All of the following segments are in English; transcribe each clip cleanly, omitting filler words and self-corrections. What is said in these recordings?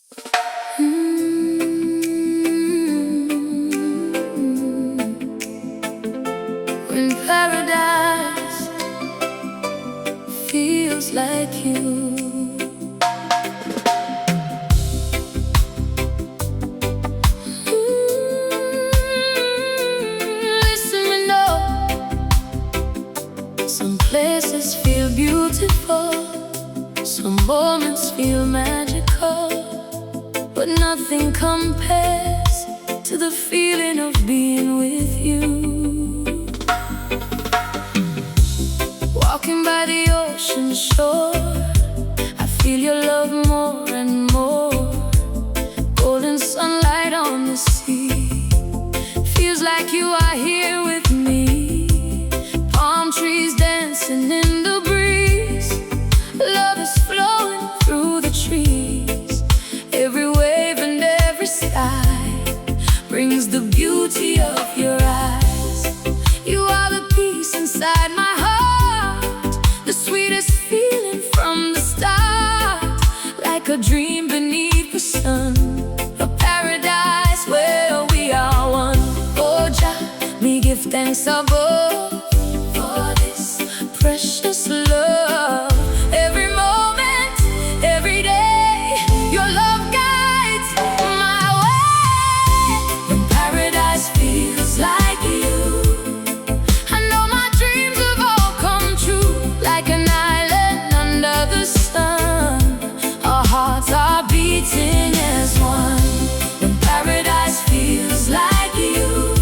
When paradise feels like you. Listen, we know some places feel beautiful, some moments feel magical, but nothing compares to the feeling of being with you. Walking by the ocean shore, I feel your love more and more. Golden sunlight on the sea, feels like you are here with me. Palm trees dancing in the breeze, love is flowing through the trees. Every wave and every sky brings the beauty of your eyes. You are the peace inside my heart, the sweetest feeling from the start. Like a dream beneath the sun, a paradise where we are one. Oh Jah, me give thanks above for this precious love. Every moment, every day, your love guides my way. When paradise feels like you, I know my dreams have all come true. Like an island under the sun, our hearts are beating as one. When paradise feels like you,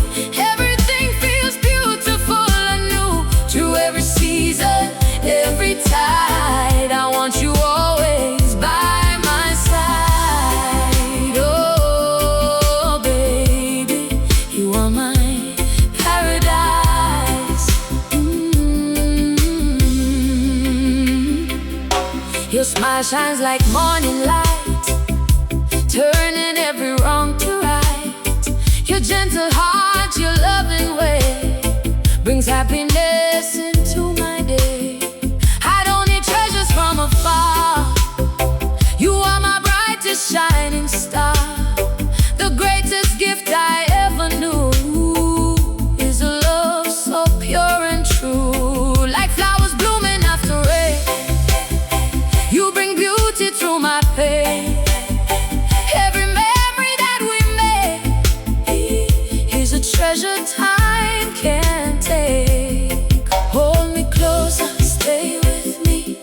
everything feels beautiful and new. Through every season, every tide, I want you always by my side. Oh baby, you are my paradise. Your smile shines like morning light, turning every wrong to right. Your gentle heart, your loving way brings happiness into my day. I don't need treasures from afar, you are my brightest shining star. The greatest gift I ever knew is a love so pure and true. Like flowers blooming after rain, you bring beauty through my pain. Every memory that we made is a treasure time can't take. Hold me closer, stay with me,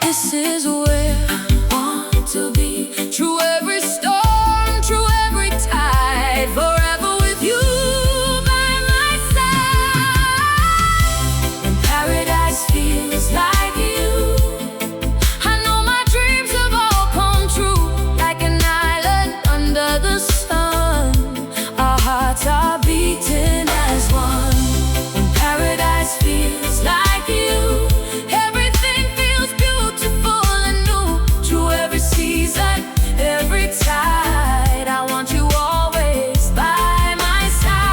this is where I want to be. Through every storm, through every tide, forever with you by my side. When paradise feels like you, I know my dreams have all come true. Like an island under the sun, our hearts are beating as one. When paradise feels like you, everything feels beautiful and new. Through every season, every tide, I want you always by my side.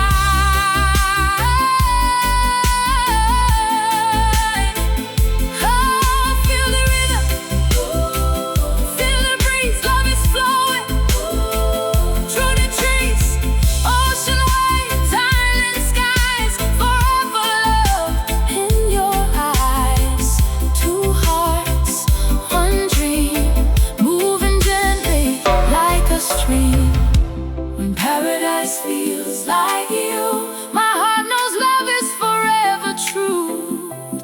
Oh, feel the rhythm, feel the breeze, love is flowing through the trees. Ocean waves, island skies, forever love in your eyes. Two hearts, one dream, moving gently like a stream. When paradise feels like you, my heart knows love is forever true.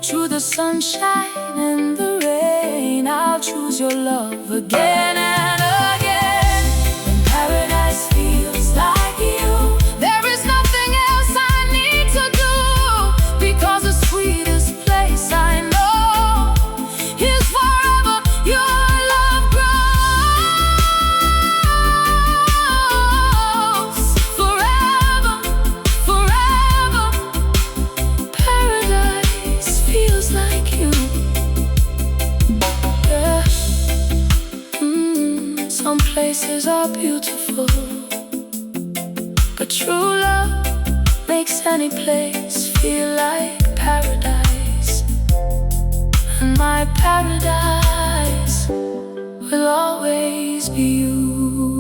Through the sunshine and the rain, I'll choose your love again and again. When paradise feels like you, there is nothing else I need to do, because the sweetest place I know is forever your love grows. Forever, forever, paradise feels like you. Yeah. Some places are beautiful, but true love makes any place feel like paradise. And my paradise will always be you.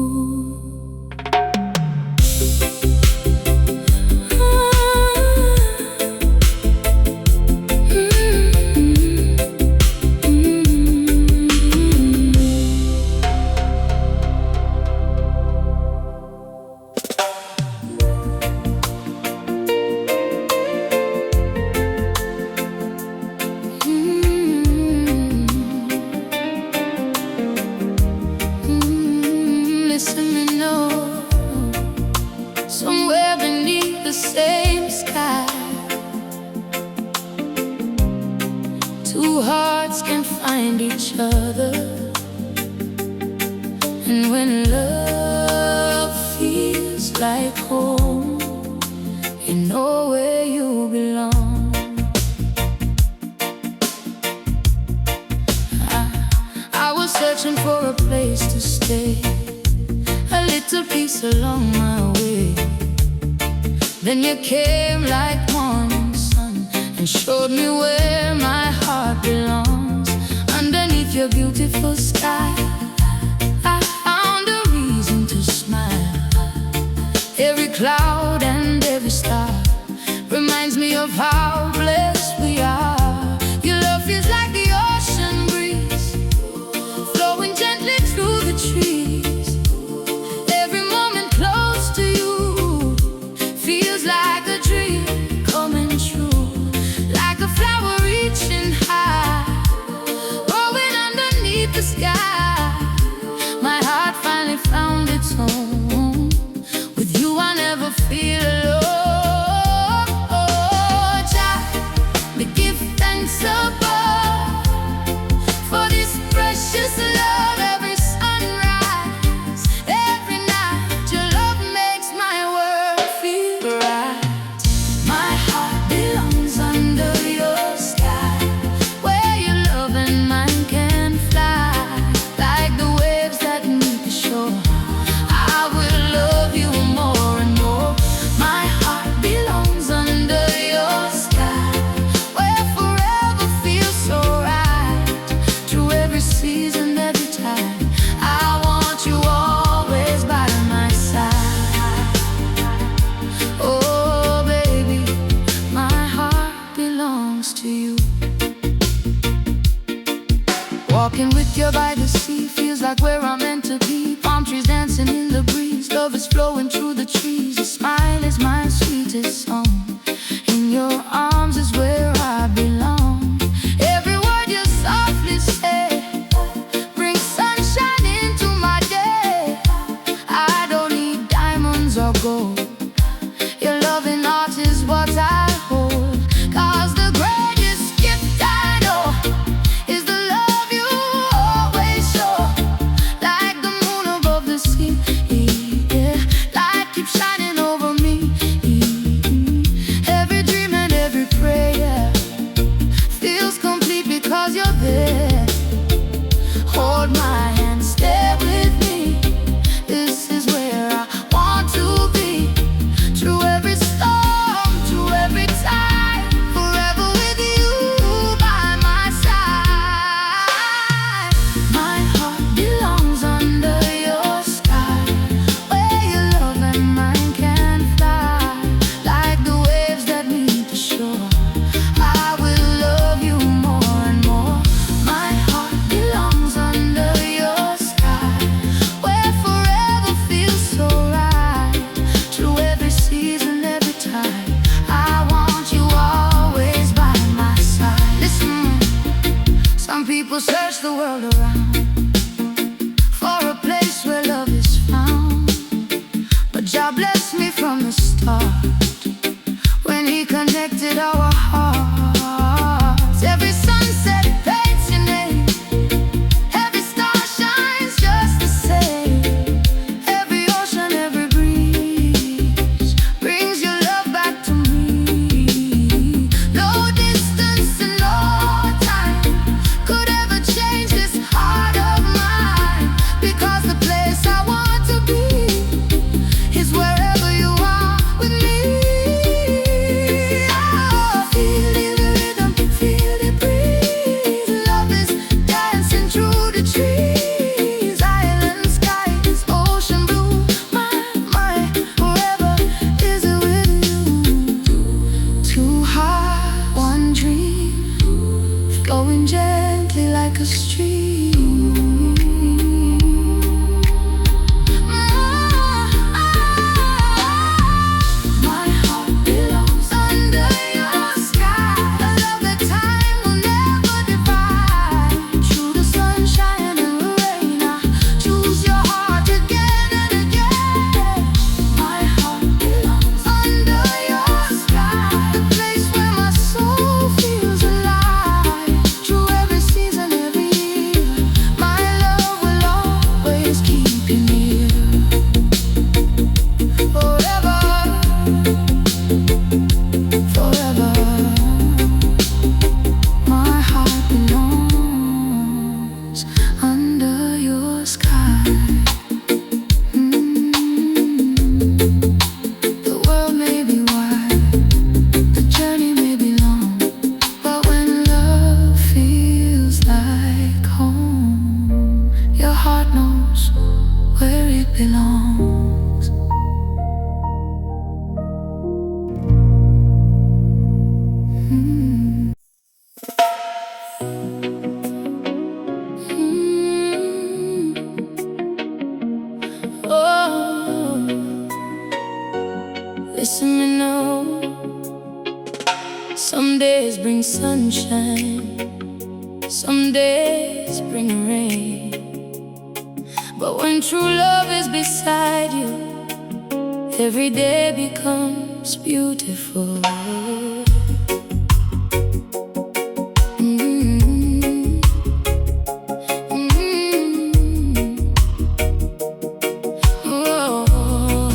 missing me, no. Somewhere beneath the same sky, two hearts can find each other. And when love feels like home, you know where you belong. I was searching for a place to stay, a little peace along my way. Then you came like morning sun and showed me where my heart belongs. Underneath your beautiful sky, I found a reason to smile. Every cloud and every star reminds me of how blessed we are. Your love feels like the ocean breeze, flowing gently through the trees. Every moment close to you feels like a dream coming true, like a flower reaching high, growing underneath the sky. My heart finally found its home. With you I never feel alone. We give thanks above for this precious love. Every sunrise, every night, your love makes my world feel right. My heart belongs under your sky, where your love and mine can fly, like the waves that meet the shore. I will love you more and more. My heart belongs under your sky, where forever feels so right. Through every season, every time, I want you always by my side. Oh baby, my heart belongs to you. Walking with you by the sea feels like where I'm meant to be. Palm trees dancing in the breeze, love is flowing through the trees. Your smile is my sweetest song, in your arms is where I belong. Every word you softly say brings sunshine into my day. I don't need diamonds or gold, your loving heart is what I hold. 'Cause the greatest gift I know is the love you always show, like the moon above the sea. Yeah, light keeps shining over me. Every dream and every prayer feels complete because you're there. Hold my hand, stay with me. This is where I want to be. Through every storm, through every tide, forever with you by my side. My heart belongs under your sky, where your love and mine can fly, like the waves that meet the shore. I will love you more and more. My heart belongs under your sky, where forever feels so right. Through every season, every time, I want you always by my side. Listen, some people search the world around for a place where love is found, but God blessed me from the start when He connected our hearts. Every sunset paints your name, every star shines just the same. Every ocean, every breeze brings your love back to me. No distance and no time could ever change this heart of mine, because the place I want to be is wherever you are with me. Oh, feel the rhythm, feel the breeze. Love is dancing through the trees. Island skies, ocean blue. My, forever is it with you. Two hearts, one dream, flowing gently like a stream. belongs. Mm. Mm. Oh, listen me now. Some days bring sunshine, some days bring rain. But when true love is beside you, every day becomes beautiful. Oh.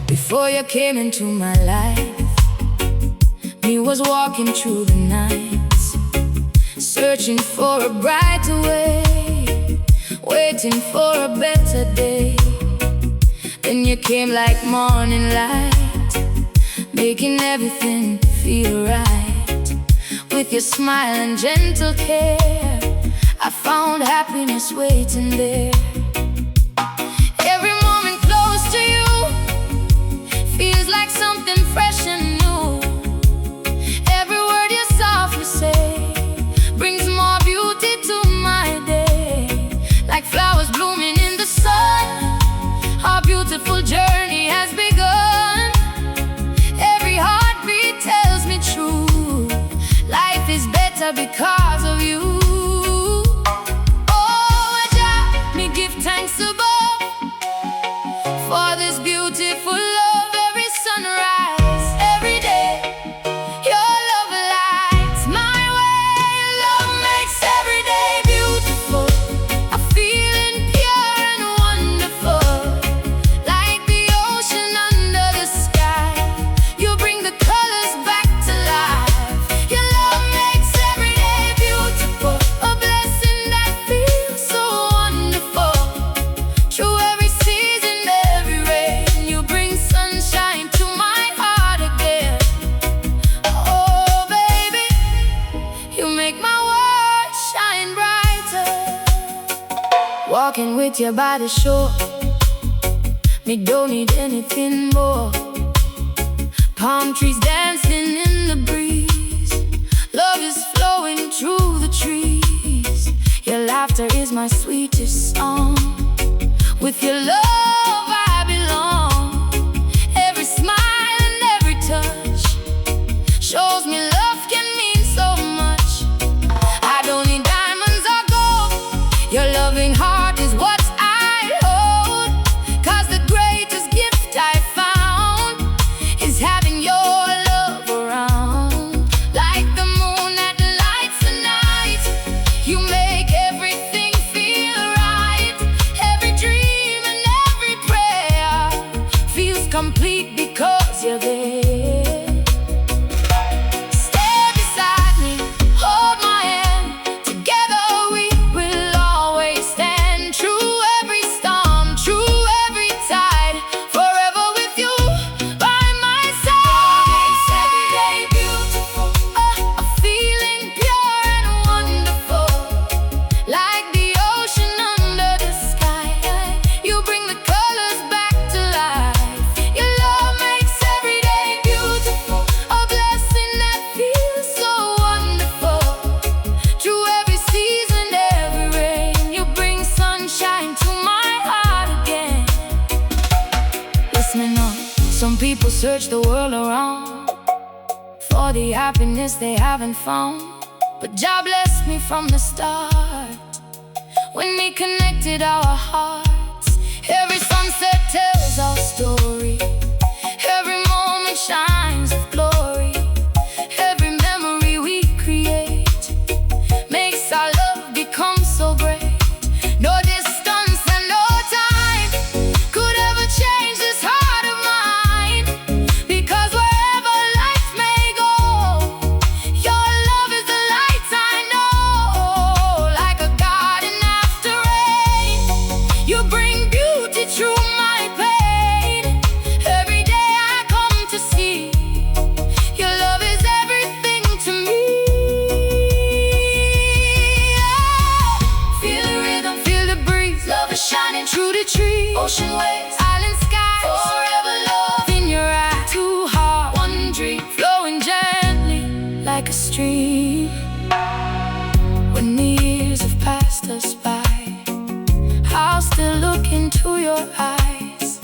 Before you came into my life, me was walking through the nights, searching for a brighter way, waiting for a better day. Then you came like morning light, making everything feel right. With your smile and gentle care, I found happiness waiting there. Every moment close to you feels like something fresh and new. Every word you softly say brings more beauty to my day. Like flowers blooming in the sun, our beautiful journey has begun. Every heartbeat tells me true, life is better because of you. Oh, Jah, me give thanks above for this beautiful love. Every sunrise, every day, your love lights my way. Love makes every day beautiful, a feeling pure and wonderful. Like the ocean under the sky, you bring the colors back to life. Your love makes every day beautiful, a blessing that feels so wonderful. Through every season, every rain, you bring sunshine to my heart again. Oh baby, you make my world shine brighter. Walking with you by the shore, me don't need anything more. Palm trees dancing in the breeze, love is flowing through the trees. Your laughter is my sweetest song, with your love I belong. Every smile and every touch shows me love can mean so much. I don't need diamonds or gold, your loving heart is what I hold. 'Cause the greatest gift I found is having your love around. Like the moon that lights the night, you make everything feel right. Every dream and every prayer feels complete because you're there. Stay beside me, hold my hand, together we will always stand. Through every storm, through every tide, forever with you by my side. Makes every day beautiful, a feeling pure and wonderful. Like the ocean under the sky, you bring the colors back to life. Your love makes every day beautiful, a blessing that feels so wonderful. Through every season, every rain, you bring sunshine to my heart again. Listening on, some people search the world around for the happiness they haven't found. But Jah blessed me from the start, when we connected our hearts. Every sunset tells our story, every moment shines with glory. Every memory we create makes our love become so great. No distance and no time could ever change this heart of mine. Because wherever life may go, your love is the light I know. Like a garden after rain, you through the trees, ocean waves, island skies, forever love in your eyes. Two hearts, one dream, flowing gently like a stream. When the years have passed us by, I'll still look into your eyes,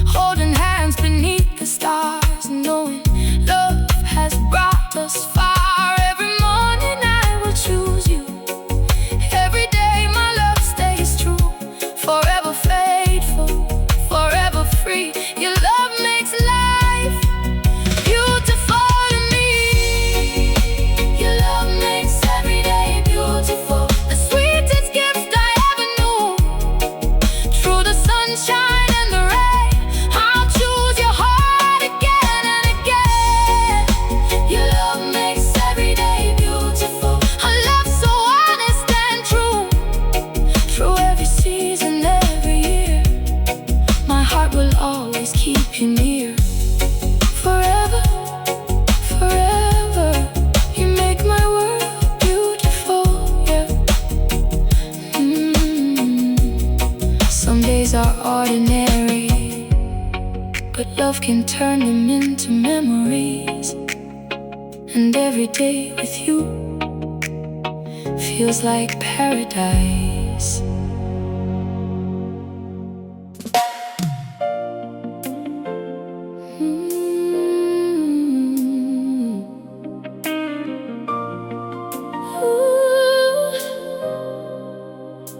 holding hands beneath the stars, knowing love has brought us far. Every morning I will choose you. Every day my love stays true. Forever faithful, forever free. Your love makes life beautiful to me. Your love makes every day beautiful. The sweetest gift I ever knew. Through the sunshine and the rain, I'll choose your heart again and again. Your love makes every day beautiful. A love so honest and true. Through every season, every year, my heart will always keep you near. Forever, forever, you make my world beautiful, yeah. Some days are ordinary, but love can turn them into memories. And every day with you feels like paradise. Ooh.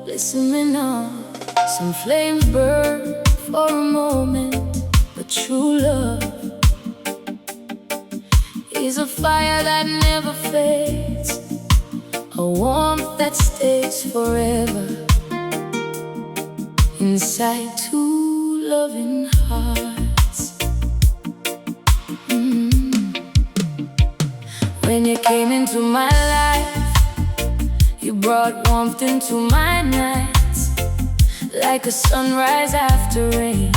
Listen me now. Some flames burn for a moment, but true love is a fire that never fades, a warmth that stays forever inside two loving hearts. When you came into my life, you brought warmth into my nights. Like a sunrise after rain,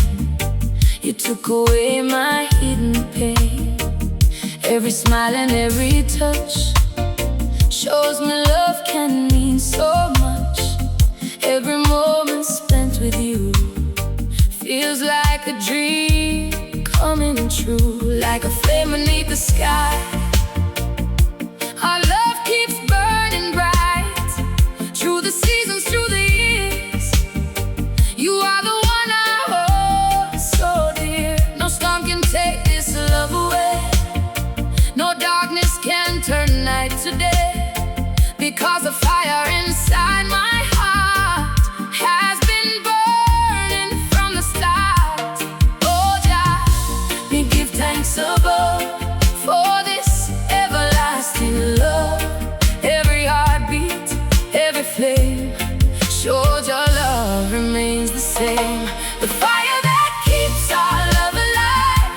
you took away my hidden pain. Every smile and every touch shows me love can mean so much. Every moment spent with you feels like a dream coming true. Like a flame beneath the sky, our love keeps burning bright. Through the seasons, through the years, you are the one I hold so dear. No storm can take this love away. No darkness can turn night to day, because the fire inside my heart has been burning from the start. Oh, Jah, we give thanks above for this everlasting love. Every heartbeat, every flame shows your love remains the same. The fire that keeps our love alive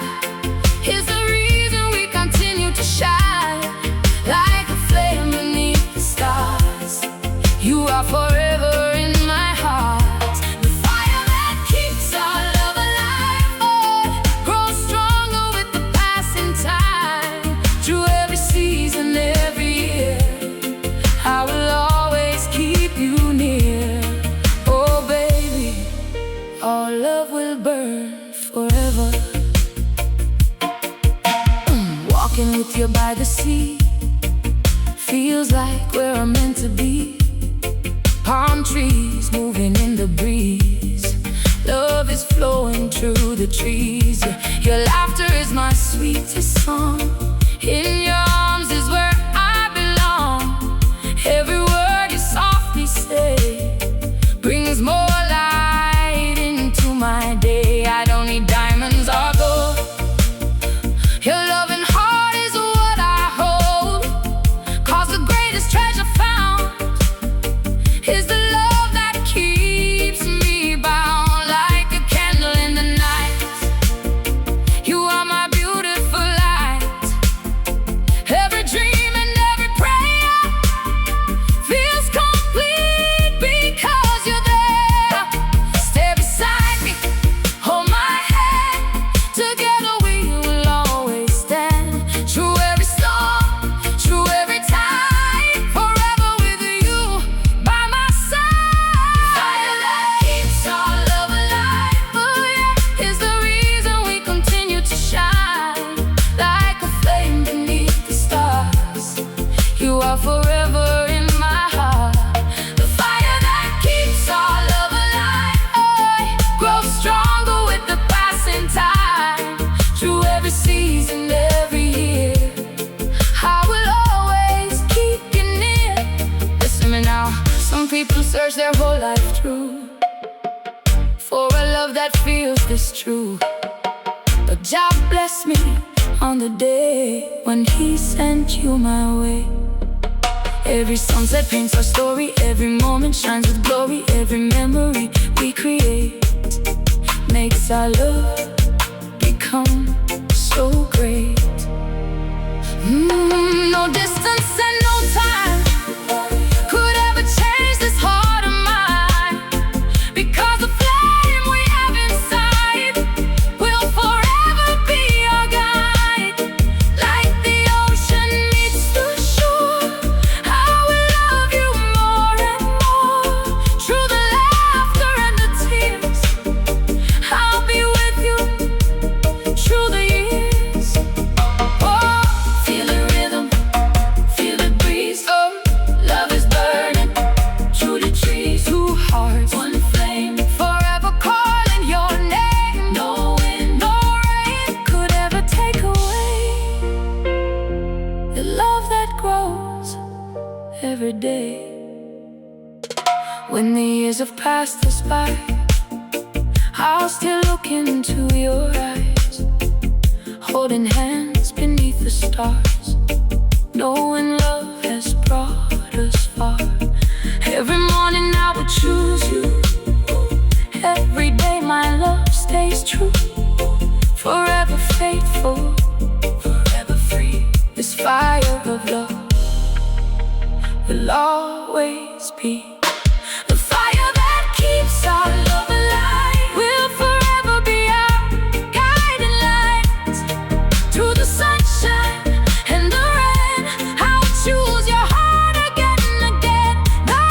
is the reason we continue to shine. Like a flame beneath the stars, you are forever in my heart. The fire that keeps our love alive, oh, grows stronger with the passing time. Through every season, every year, I will always keep you near. Oh baby, our love will burn forever. Walking with you by the sea feels like where I'm meant to be. Palm trees moving in the breeze, love is flowing through the trees. Your laughter is my sweetest song. In your arms is where I belong. Every word you softly say brings more light into my day. I don't need diamonds or gold. Your loving heart is what I hold, 'cause the greatest treasure found is the love that keeps me bound. Like a candle in the night, you are my beautiful light. search their whole life through for a love that feels this true. But God bless me on the day when He sent you my way. Every sunset paints our story, every moment shines with glory, every memory we create makes our love become so great. No distance and no time could ever change this heart of mine, because the flame we have inside will forever be our guide. Like the ocean meets the shore, I will love you more and more. Through the laughter and the tears, I'll be with you through the years. Oh, feel the rhythm, feel the breeze. Oh, love is burning through the trees. Two hearts, one flame, forever calling your name. No wind, no rain could ever take away the love that grows every day. When the years have passed us by, I'll still look into your eyes, holding hands beneath the stars, knowing love has brought us far. Every morning I will choose you, every day my love stays true. Forever faithful, forever free. This fire of love will always be the fire that keeps our love alive. Will forever be our guiding light. Through the sunshine and the rain, I'll choose your heart again and again. The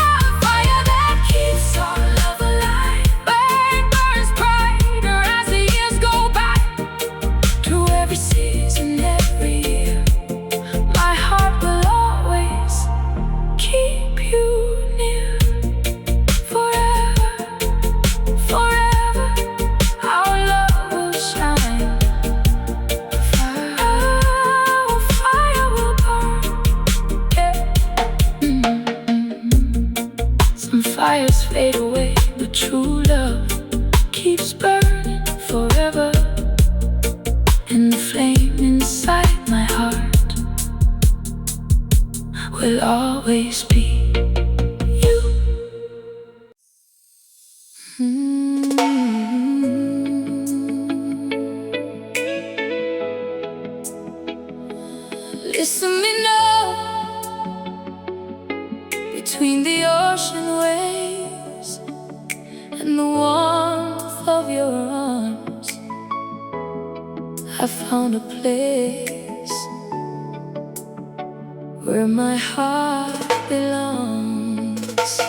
fire that keeps our love alive burns brighter as the years go by. Through every season, every year, my heart will always keep you near. Forever, forever, our love will shine. Our fire will burn, yeah. Some fires fade away, but true love keeps burning forever. And the flame inside my heart will always be you. Listen me now, between the ocean waves and the warmth of your arms, I found a place where my heart belongs.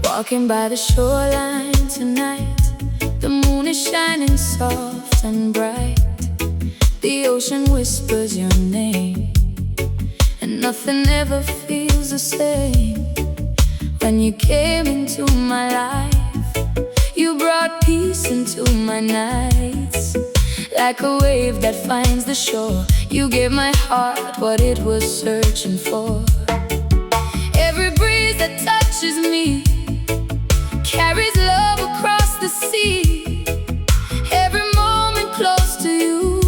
Walking by the shoreline tonight, the moon is shining soft and bright. The ocean whispers your name, and nothing ever feels the same. When you came into my life, you brought peace into my nights. Like a wave that finds the shore, you gave my heart what it was searching for. Every breeze that touches me carries love across the sea. Every moment close to you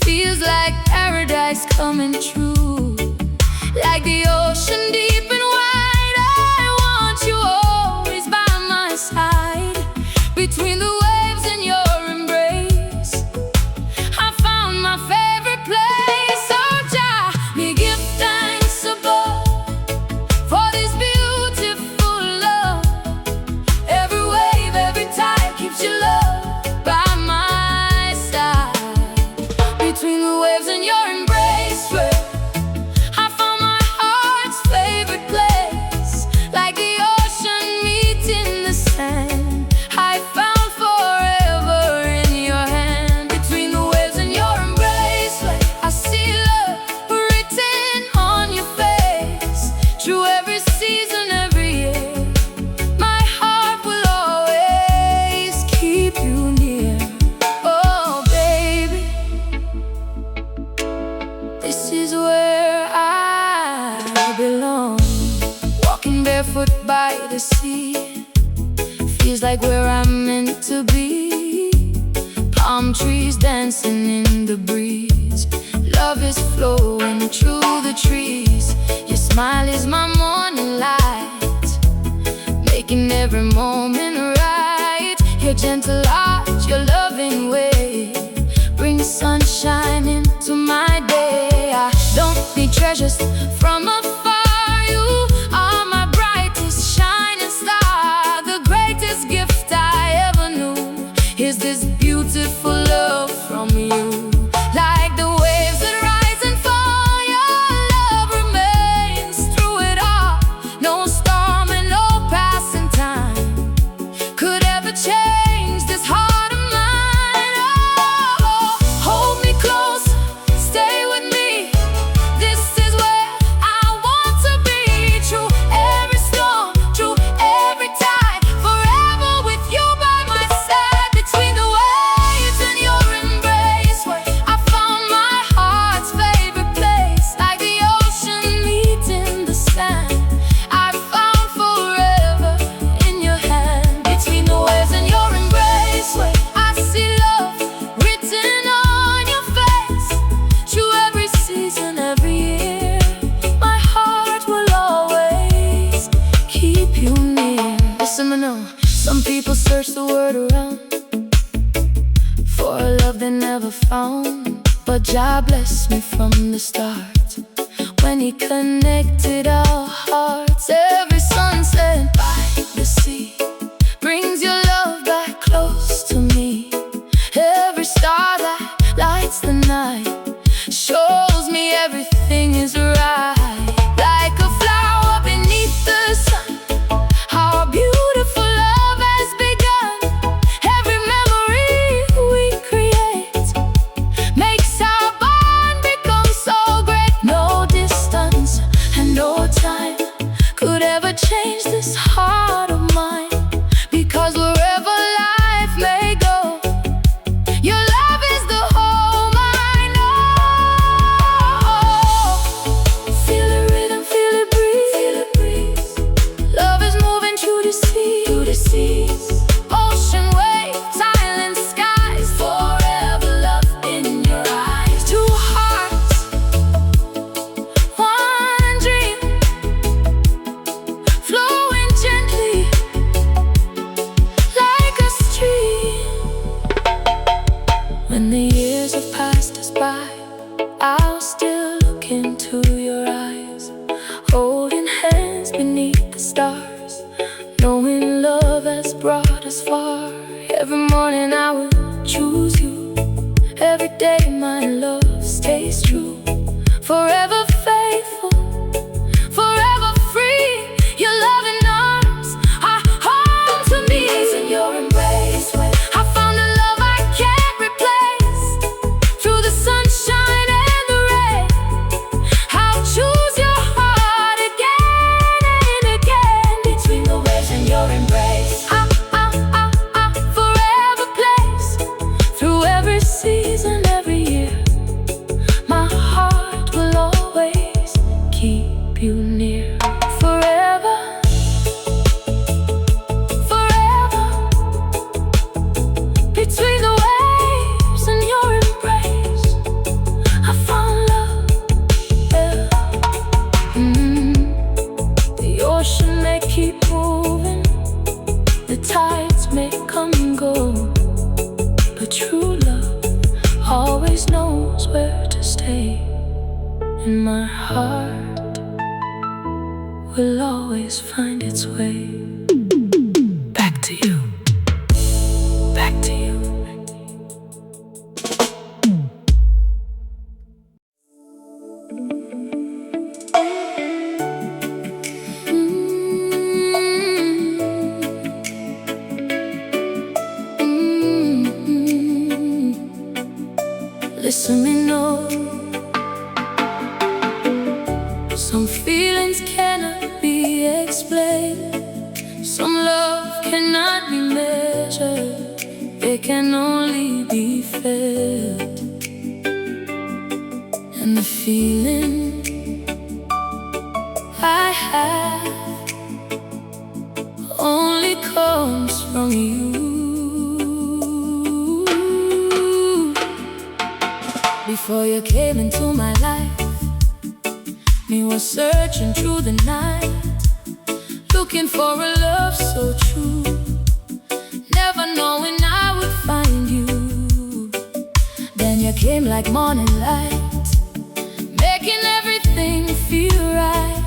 feels like paradise coming true. Like the ocean deep and wide, I want you always by my side. Between the waves and your embrace, I found my favorite place. Oh Jah, me give thanks above for this beautiful love. Every wave, every tide keeps your love by my side. Between the waves and your embrace, palm trees dancing in the breeze. Love is flowing through the trees. Your smile is my morning light, making every moment right. Your gentle heart, your loving way, brings sunshine into my day. I don't need treasures from afar. You are my brightest shining star. The greatest gift I ever knew is this beautiful love from you. Like the waves that rise and fall, your love remains through it all. No storm and no passing time could ever change this heart of mine. Oh, hold me close, stay with me. This is where I want to be. Through every storm, through every tide, forever with you by my side. Between the waves and your embrace, where I found my heart's favorite place. Like the ocean meeting the sand, I found forever in your hand. Between the waves and your embrace, where I see love written on your face. Through every season, every year, my heart will always keep you near. Listen, I know some people search the world around for a love they never found, but Jah blessed me from the start when He connected our hearts. Every sunset by the sea brings your love back close to me. Every star that lights the night shows me everything is right. Like a flower beneath the sun, our beautiful love has begun. Every memory we create makes our bond become so great. No distance and no time could ever change this heart of mine, because wherever life may go, your love is the home I know. Feel the rhythm, feel it breeze. Love is moving through the seas. Ocean waves, island skies, forever love in your eyes. Two hearts, one dream, flowing gently like a stream. When the years have passed us by, I'll still look into your eyes, holding hands beneath the stars, knowing love has brought us far. Every morning I will choose you. Every day my love stays true. Forever faithful, forever free. Your loving arms are home to me. In your embrace, where I found a love I can't replace. Through the sunshine and the rain, I'll choose your heart again and again. Between the waves and your embrace, I forever place. Through every season, every year, my heart will always keep you near. Forever, forever. Between the waves and your embrace, I found love, yeah. The ocean may keep moving, the tides may come and go, but true love always knows where to stay. And my heart will always find its way back to you, back to you. Listen, me know some feelings cannot be explained. Some love cannot be measured, it can only be felt. And the feeling I have only comes from you. Before you came into my life, me was searching through the night, looking for a love so true, never knowing I would find you. Then you came like morning light, making everything feel right.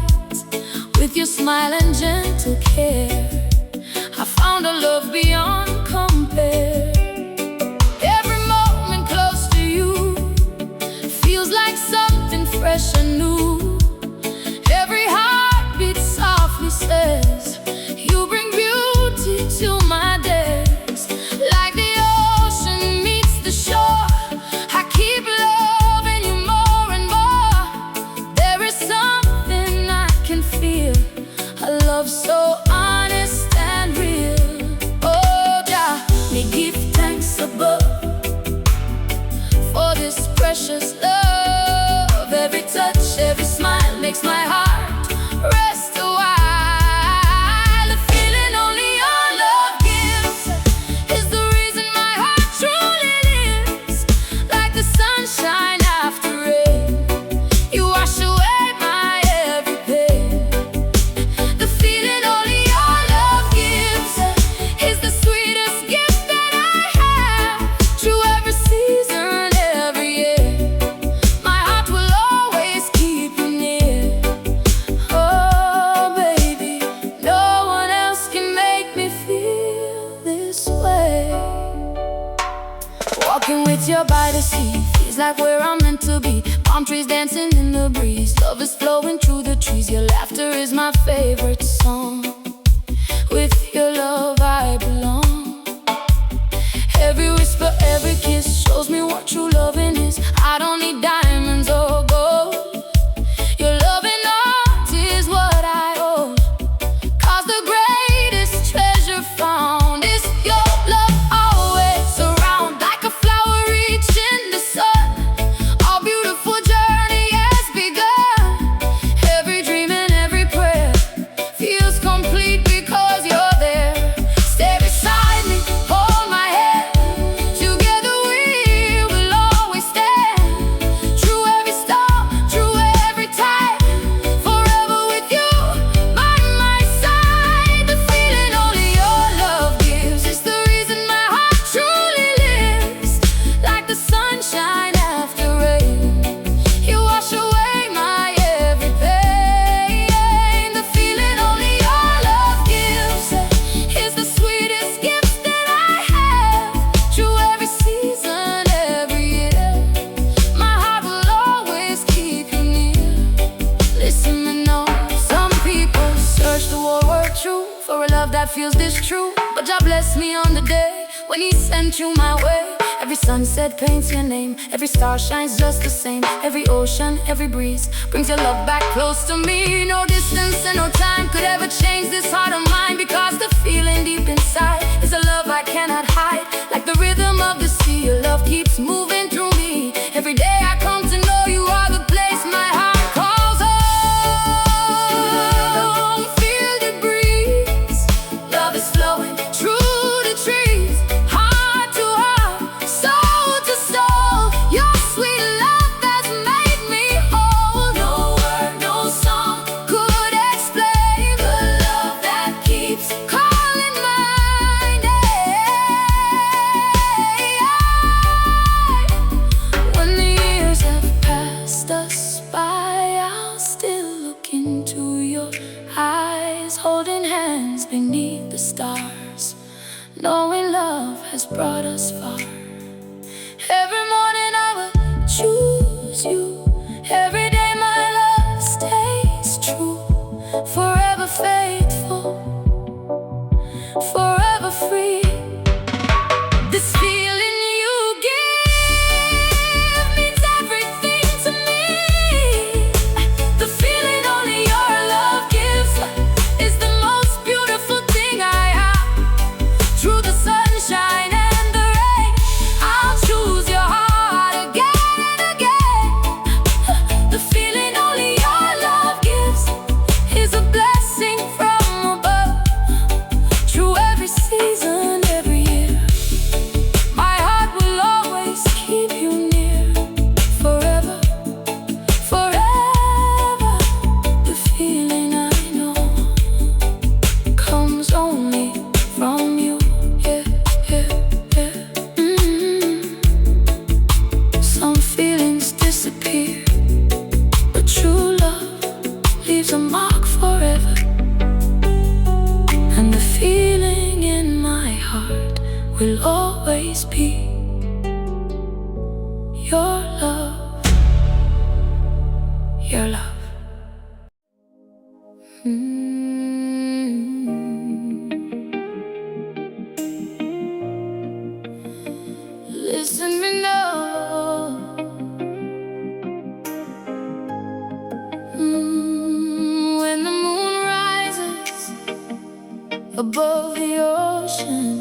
With your smile and gentle care, I found a love beyond compare. Every moment close to you feels like something fresh and new. Every heartbeat softly says, you bring beauty to my days. Like the ocean meets the shore, I keep loving you more and more. There is something I can feel, a love so honest and real. Oh, Jah, me give thanks above for this precious love. Every touch, every smile makes my heart rest a while. The feeling only your love gives is the reason my heart truly lives. Like the sunshine after rain, you wash away my every pain. The feeling only your love gives is the sweetest gift that I have. Through every season, every year, my heart will always keep you near. Oh baby, no one else can make me feel this way. Walking with you by the sea feels like where I'm meant to be. Palm trees dancing in the breeze, love is flowing through the trees. Your laughter is my favorite song. With your love I belong. Every whisper, every kiss shows me what true loving is. I don't need diamonds or gold. Your loving heart is what I hold. 'Cause the greatest treasure found is your love, always around. Like a flower reaching the sun, our beautiful journey has begun. Every dream and every prayer feels complete because you're there. Stay beside me, hold my hand. Together we will always stand. Through every storm, through every tide, forever with you by my side. The feeling only your love gives is the reason my heart truly lives. Like the sunshine after rain, you wash away my every pain. The feeling only your love gives is the sweetest gift that I have. Through every season, every year, my heart will always keep you near. Listen and know, some people search the whole world through for a love that feels this true. But God bless me on the day when He sent you my way. Every sunset paints your name, every star shines just the same. Every ocean, every breeze brings your love back close to me. No distance and no time could ever change this heart of mine. Because the feeling deep inside is a love I cannot hide. Like the rhythm of the sea, your love keeps moving through me. Every day I come to know you are the place my heart calls home. Feel the breeze, love is flowing through the trees. Heart to heart, soul to soul, your sweet love has made me whole. No word, no song could explain the love that keeps calling my name. your love, your love. Listen me now. When the moon rises above the ocean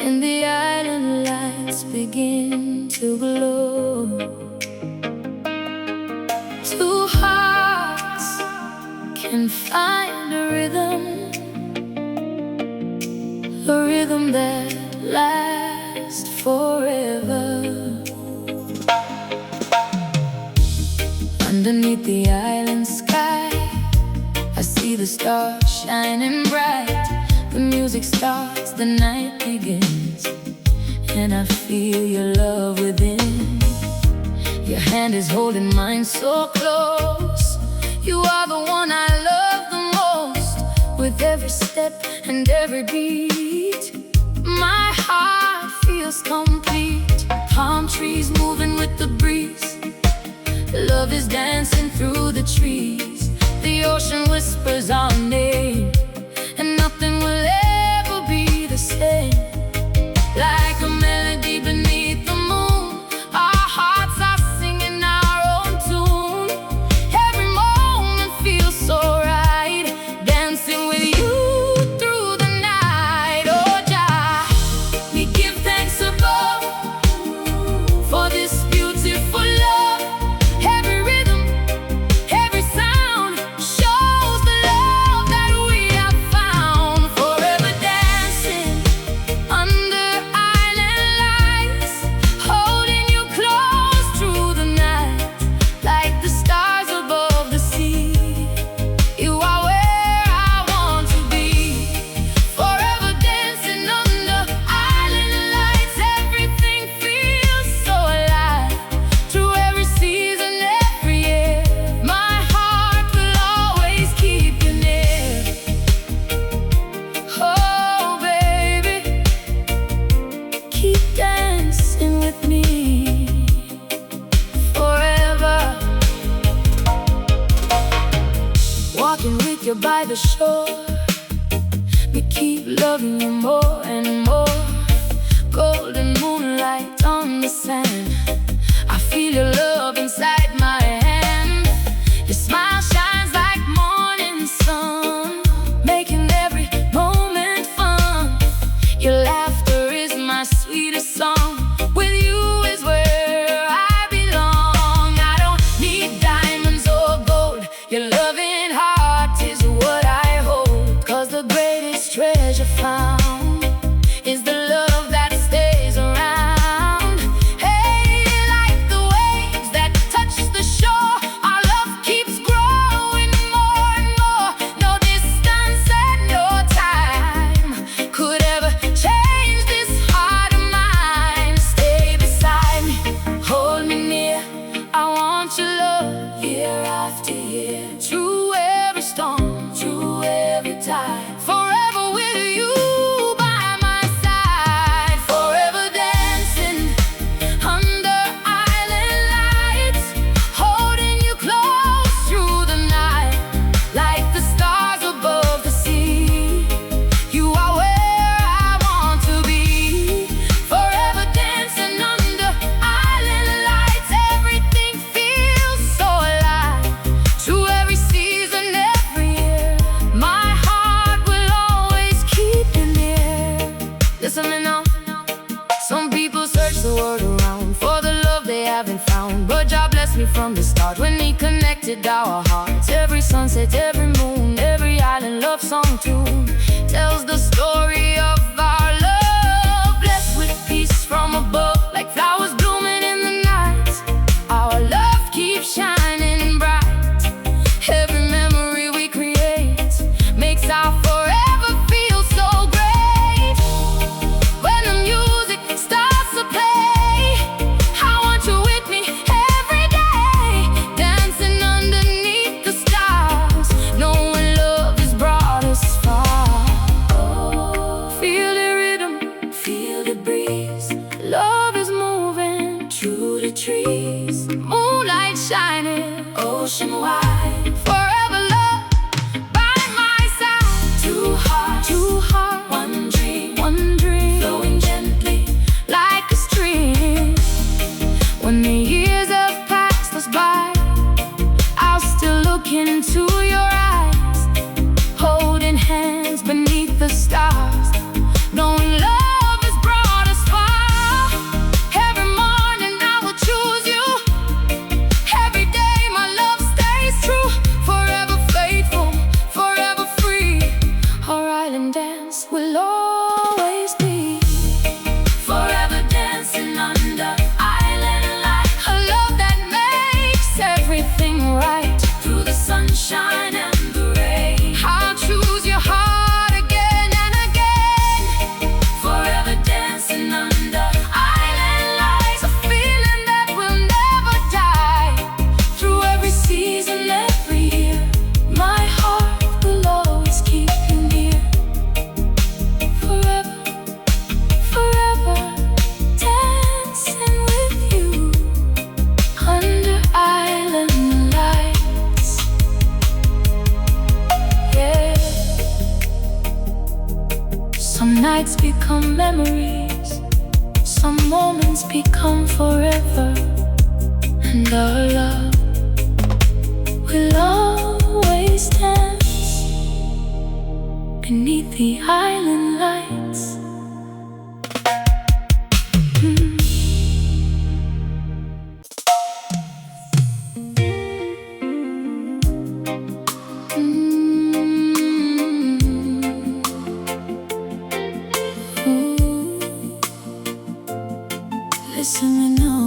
and the island lights begin to glow, two hearts can find a rhythm that lasts forever. Underneath the island sky, I see the stars shining bright. The music starts, the night begins, and I feel your love within. Your hand is holding mine so close. You are the one I love the most. With every step and every beat, my heart feels complete. Palm trees moving with the breeze. Love is dancing through the trees. The ocean whispers our name, and nothing will ever be the same. Like a melody beneath the moon, our hearts are singing our own tune. Every moment feels so right, dancing with you through the night. Oh Jah, we give thanks above for this beautiful love. Every rhythm, every sound shows the love that we have found. Forever dancing under island lights, holding you close through the night, like the stars above the sea. You are where I want to be. Forever dancing under island lights, everything feels so alive. Through every season, every year, my heart will always keep you near. Oh baby, keep dancing with me forever. Walking with you by the shore, we keep loving you more and more. Golden moonlight on the sand, I feel your love inside my hand. Your smile shines like morning sun, making every moment fun. Your laughter is my sweetest song. With you is where I belong. I don't need diamonds or gold. Your loving heart is what I hold. 'Cause the greatest treasure found is the love that stays around. Hey, like the waves that touch the shore, our love keeps growing more and more. No distance and no time could ever change this heart of mine. Stay beside me, hold me near. I want your love year after year. Through every storm, through every tide, forever with you by my side. Forever dancing under island lights, holding you close through the night, like the stars above the sea. You are where I want to be. Forever dancing under island lights, everything feels so alive. Through every season, every year, my heart will always keep you near. Listen me now. Some people search the world around for the love they haven't found, but God bless me from the start when He connected our hearts. Every sunset, every moon, every island love song tune tells the story of our love. Blessed with peace from above, like flowers blooming in the night. Our love keeps shining bright. Every memory we create makes our forever feel so great. When the music starts to play, I want you with me every day, dancing underneath the stars, knowing love has brought us far. Oh. trees, moonlight shining, ocean wide. Forever love by my side. Two hearts, one dream, flowing gently like a stream. When the years have passed us by, I'll still look into your eyes, holding hands beneath the stars, knowing love has brought us far. Every morning I will choose you. Every day my love stays true. Forever faithful, forever free. Our island dance will always be. Forever dancing under island light. A love that makes everything right. Through the sunshine and the rain, I'll choose your heart again and again. Forever dancing under island lights. A feeling that will never die. Through every season, every year, my heart will always keep you near. Forever, forever dancing with you under island lights. Yeah. Some nights become memories, some moments become forever, and our love will always dance beneath the island lights. Listen me now.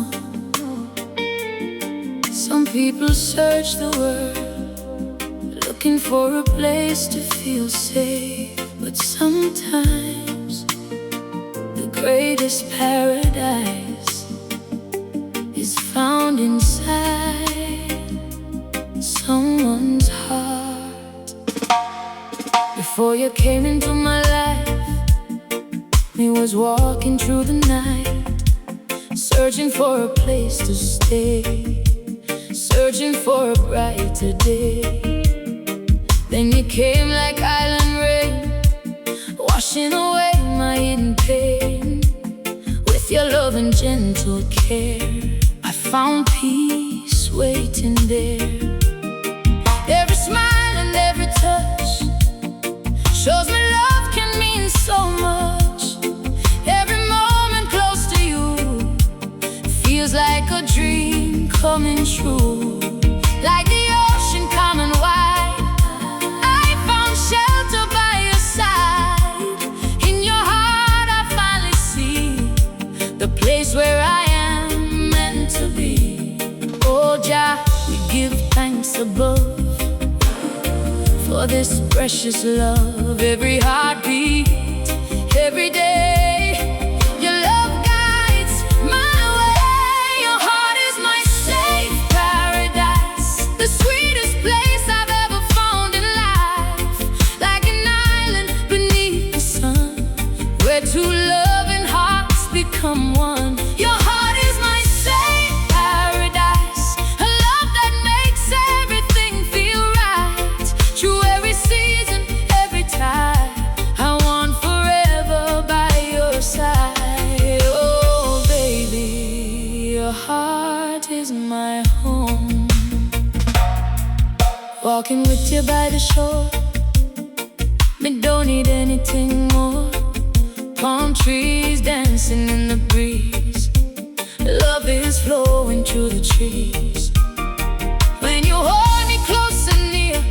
Some people search the world looking for a place to feel safe, but sometimes the greatest paradise is found inside someone's heart. Before you came into my life, me was walking through the night, searching for a place to stay, searching for a brighter day. Then you came like island rain, washing away my hidden pain. With your love and gentle care, I found peace waiting there. Every smile and every touch shows me love can mean so much. Every moment close to you feels like a dream coming true. Like the ocean calm and wide, I found shelter by your side. In your heart I finally see the place where I am meant to be. Oh Jah, we give thanks above for this precious love. Every heartbeat, every day, your love guides my way. Your heart is my safe paradise, the sweetest place I've ever found in life. Like an island beneath the sun, where two loving hearts become one. Your heart is my safe paradise, a love that makes everything feel right. Through every season, every time, I want forever by your side. Oh baby, your heart is my home. Walking with you by the shore, me don't need anything more. Palm trees dancing in the breeze, love is flowing through the trees. When you hold me close and near,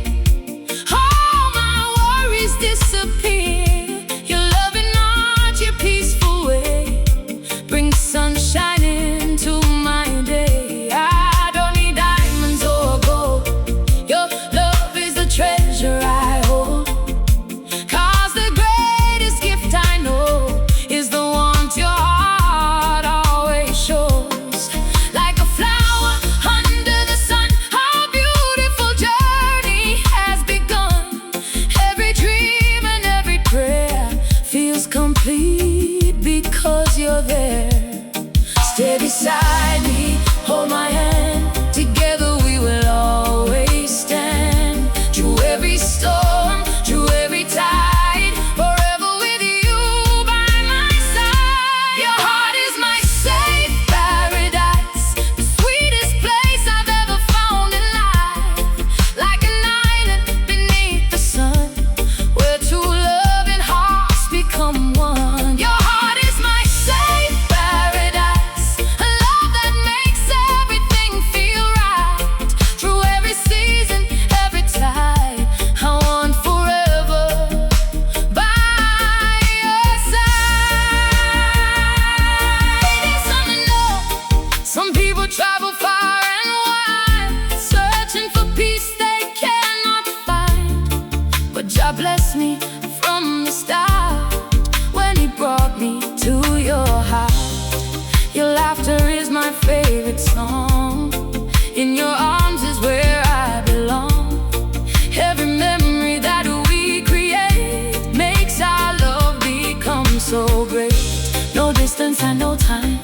all my worries disappear. Your loving arch, your peaceful way, brings sunshine into my day. I don't need diamonds or gold, your love is the treasure I hold. 'Cause the greatest gift I know is the warmth your heart always shows. Like a flower under the sun, our beautiful journey has begun. Every dream and every prayer feels complete because you're there. Stay beside me, laughter is my favorite song. In your arms is where I belong. Every memory that we create makes our love become so great. No distance and no time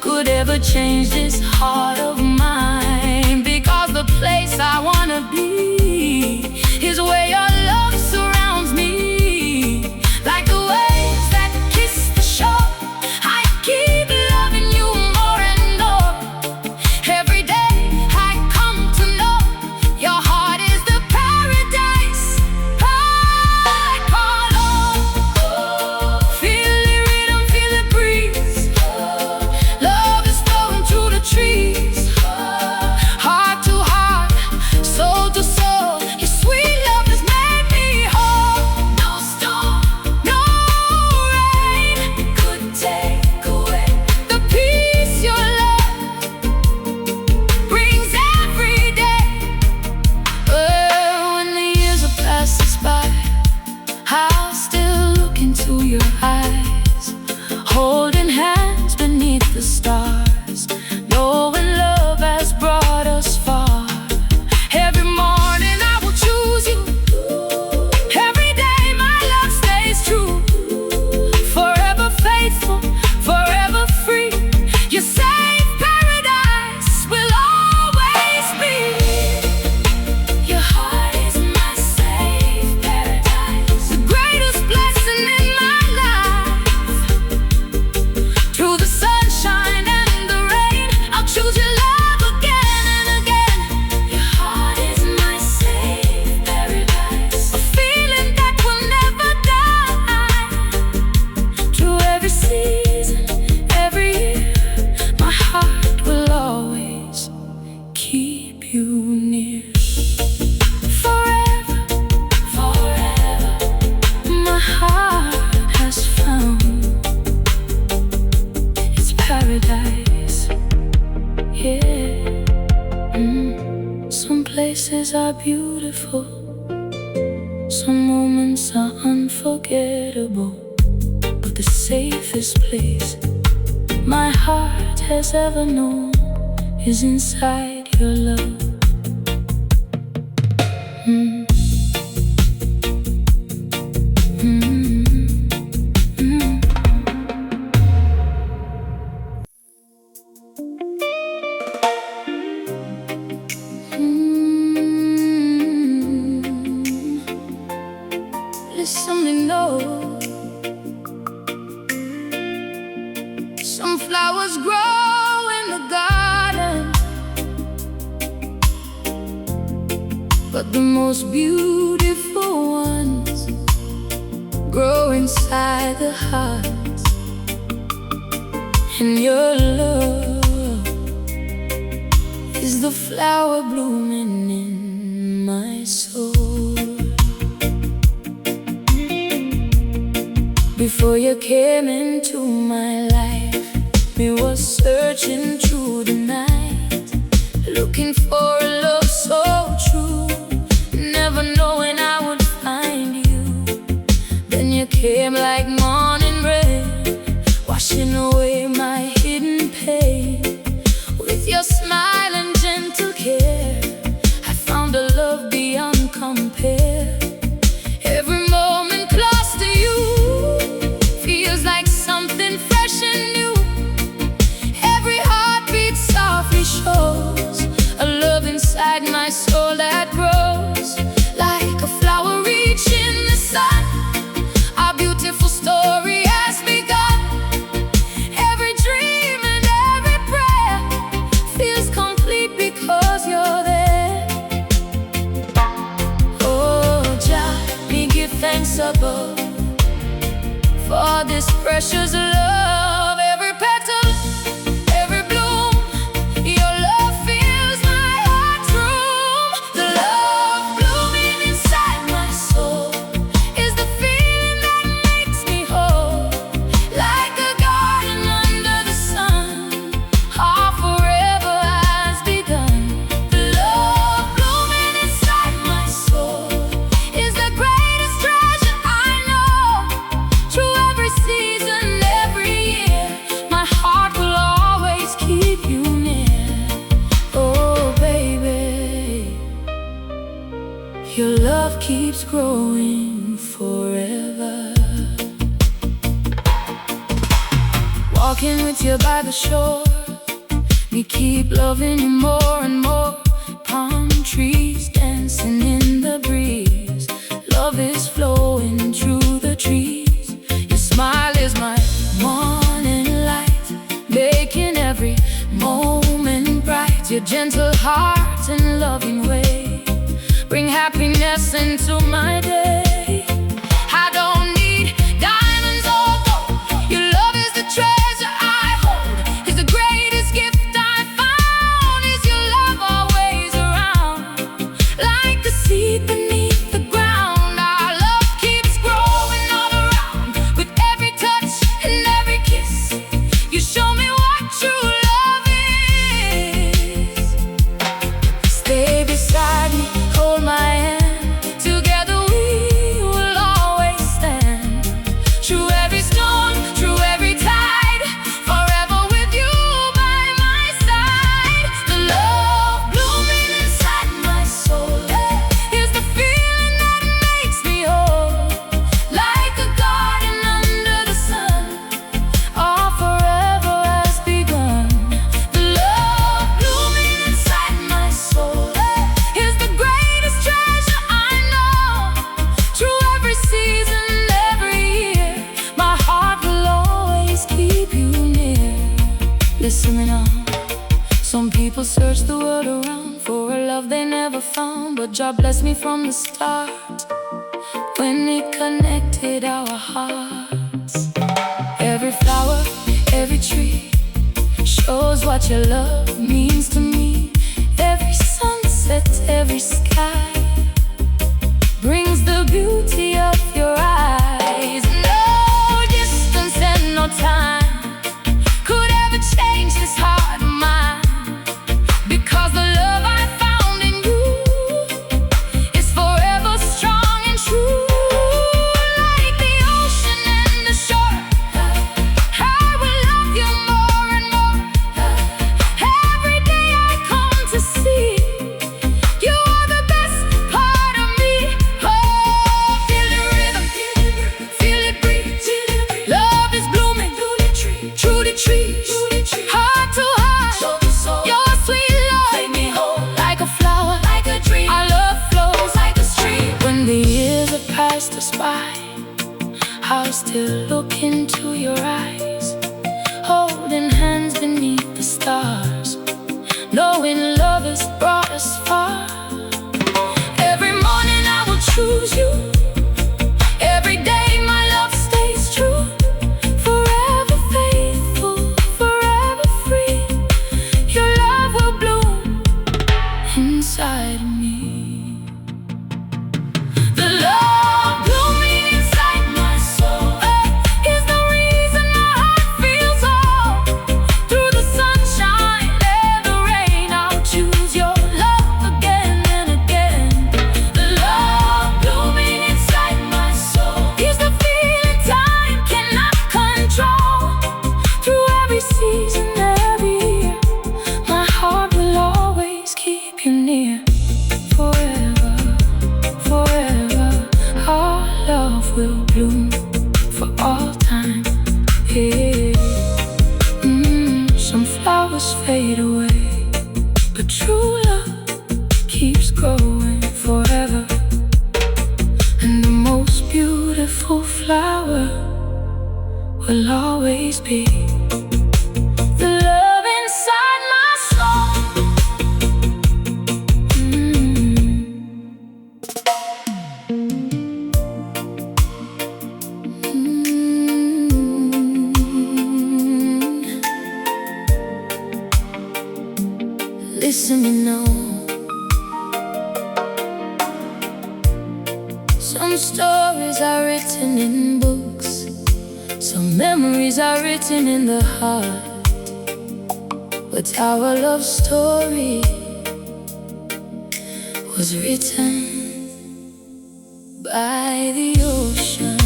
could ever change this heart of mine, because the place I wanna be is where your love surrounds me. Like the waves that kiss the shore, I keep loving you more and more. Every day I come to know your heart is the paradise I call home. Feel the rhythm, feel the breeze. Love is flowing through the trees. Heart to heart, soul to soul, your sweet love has made me whole. No storm, no rain could take away the peace your love brings every day. When the years have passed us by, I'll still look into your eyes, holding hands beneath the stars, knowing love has brought us far. Every morning I will choose you. Every day my love stays true. Forever faithful, forever free. Your safe paradise will always be. Your heart is my safe paradise, the greatest blessing in my life. Through the sunshine and the rain, I'll choose your love again and again. Your heart is my safe paradise, a feeling that will never die. Through every season, every year, my heart will always keep you near. Forever, forever, my heart has found its paradise. Yeah. Some places are beautiful, some moments are unforgettable, but the safest place my heart has ever known is inside your love. Mm. Mm. Mm. Listen to know some flowers grow in the garden, but the most beautiful ones grow inside the heart. And your love is the flower blooming in my soul. Before you came into my life, we was searching through the night, looking for a love so true, never knowing I would find you. Then you came like morning rain, washing away my hidden pain. With your smile and gentle care, I found a love beyond compare. Every moment close to you feels like something fresh and new. Every heartbeat softly shows a love inside my soul that grows like a flower reaching the sun. Our beautiful story has begun. keeps growing forever. Walking with you by the shore, we keep loving you more and more. Palm trees dancing in the breeze, love is flowing through the trees. Your smile is my morning light, making every moment bright. Your gentle heart and loving way bring happiness into my day. I don't need diamonds or gold, your love is the treasure I hold. Is the greatest gift I found, is your love always around. Like the seed beneath the ground, our love keeps growing all around. With every touch and every kiss, you show me what true love is. Stay beside me, hold my hand, together we will always stand. Through every storm, through every tide, forever with you by my side. The love blooming inside my soul is the feeling that makes me whole. Like a garden under the sun, all forever has begun. The love blooming inside my soul is the greatest treasure I know. Through every season, every year, my heart will always keep you near. Listen now, some people search the world around for a love they never found, but God blessed me from the start when He connected our hearts. Every flower, every tree shows what your love means to me. Every sunset, every sky brings the beauty of your eyes. No distance and no time could ever change this heart of mine, because the love I found in you is forever strong and true. Like the ocean and the shore, I will love you more and more. Every day I come to see you are the best part of me. Oh, feel the rhythm, feel it breathe. Love is blooming through the trees, heart to heart. Your sweet love, like a flower, like a dream. Our love flows like a stream. When the years have passed us by, I'll still look into your eyes, holding hands beneath the stars, knowing love has brought us far. Every morning I will choose you, every day my love stays true. Forever faithful, forever free, your love will bloom inside me. The love blooming inside my soul is the reason my heart feels whole. Through the sunshine and the rain, I'll choose your love again and again. The love blooming inside my soul is the feeling time cannot control. Through every season, every year, my heart will always keep you near. Forever, forever, our love will bloom for all time. Yeah. Some flowers fade away, but true love keeps growing forever. And the most beautiful flower will always be the love inside my soul. Listen me now, some stories are written in books, some memories are written in the heart. But our love story was written by the ocean.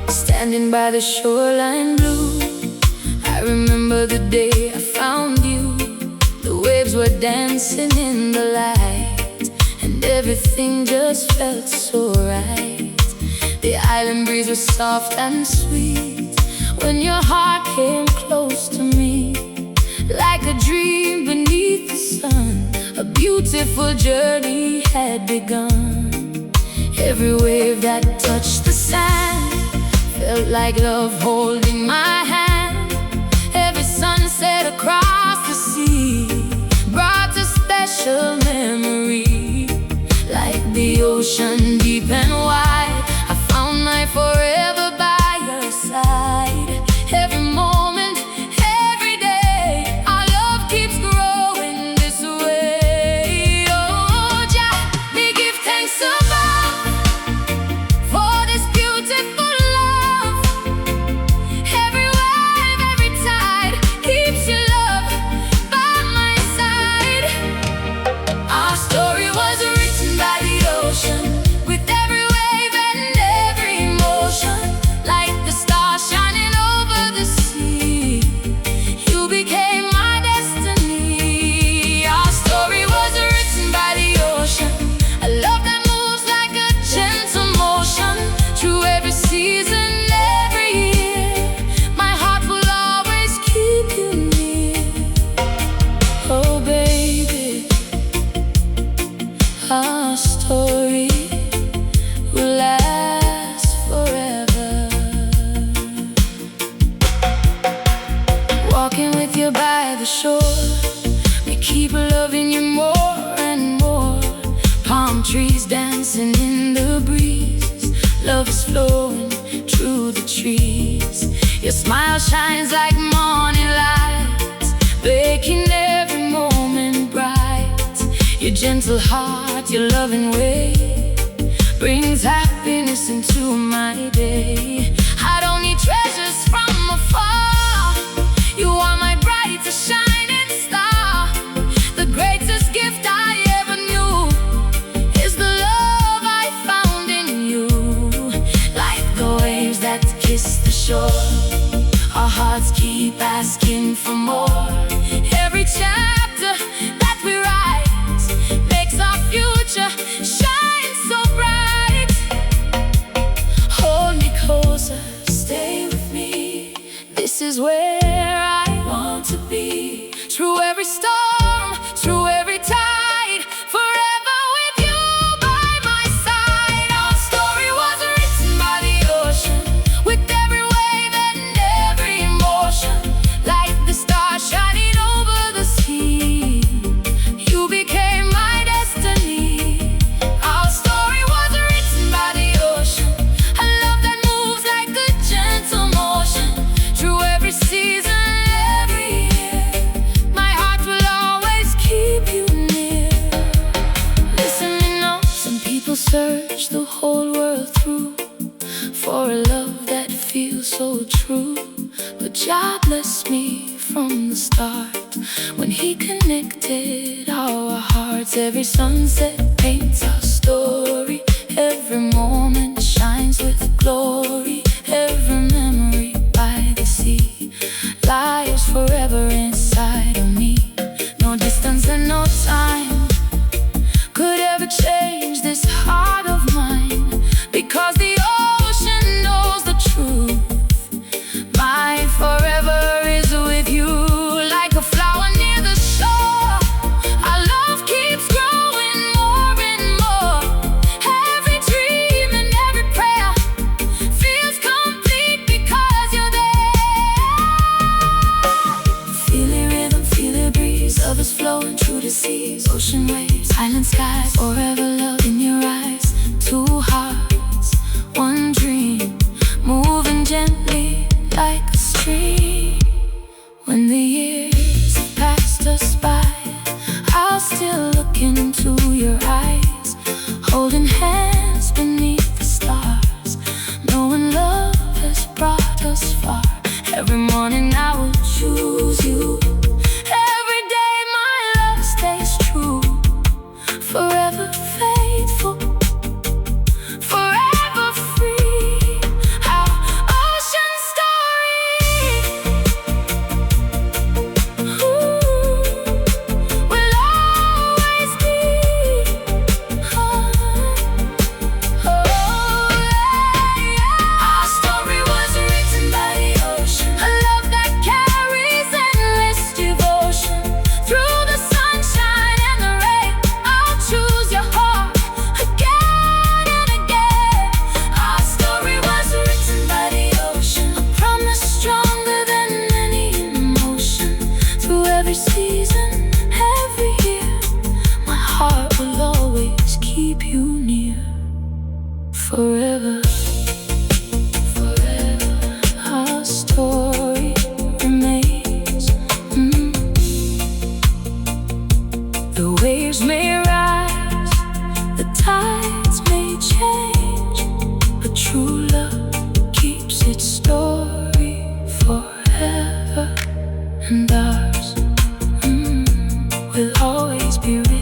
Standing by the shoreline blue. I remember the day I found you. The waves were dancing in the light, and everything just felt so right. The island breeze was soft and sweet when your heart came close to me. Like a dream beneath the sun, a beautiful journey had begun. Every wave that touched the sand felt like love holding my hand. Every sunset across the sea brought a special memory. Like the ocean deep and wide, I found my forever by your side. Every moment, every day, our love keeps growing this way. Oh, Jah, we give thanks above for this beautiful love. Every wave, every tide keeps your love by my side. Our story was written by the ocean, with every wave and every emotion. Like the stars shining over the sea, you became my destiny. Our story was written by the ocean, a love that moves like a gentle motion. Through every season, every year, my heart will always keep you near. Oh baby, our story will last forever. Walking with you by the shore, we keep loving you more and more. Palm trees dancing in the breeze, love is flowing through the trees. Your smile shines like morning light, making every moment bright. Your gentle heart, your loving way brings happiness into my day. I don't need treasures from afar, you are my brightest shining star. The greatest gift I ever knew is the love I found in you. Like the waves that kiss the shore, our hearts keep asking for more. Every chapter that we write makes our future shine so bright. Hold me closer, stay with me. This is where I want to be. Through every storm, through every tide, forever with you by my side. Our story was written by the ocean, with every wave and every emotion. Like the stars shining over the sea, you became my destiny. Our story was written by the ocean, a love that moves like a gentle motion. Through every season, every year, my heart will always keep you near. Listen, you know, some people search the whole world through for a love that feels so true. But God blessed me from the start when He connected our hearts. Every sunset paints our story, every moment shines with glory. Every memory by the sea lies forever inside of me. No distance and no time could ever change this heart of mine, because the ocean knows the truth. Mine forever is with you. Like a flower near the shore, our love keeps growing more and more. Every dream and every prayer feels complete because you're there. Feel the rhythm, feel the breeze, love is flowing through the seas. Ocean waves, island skies, forever love keep you near forever. Forever, our story remains. The waves may rise, the tides may change, but true love keeps its story forever, and ours will always be real.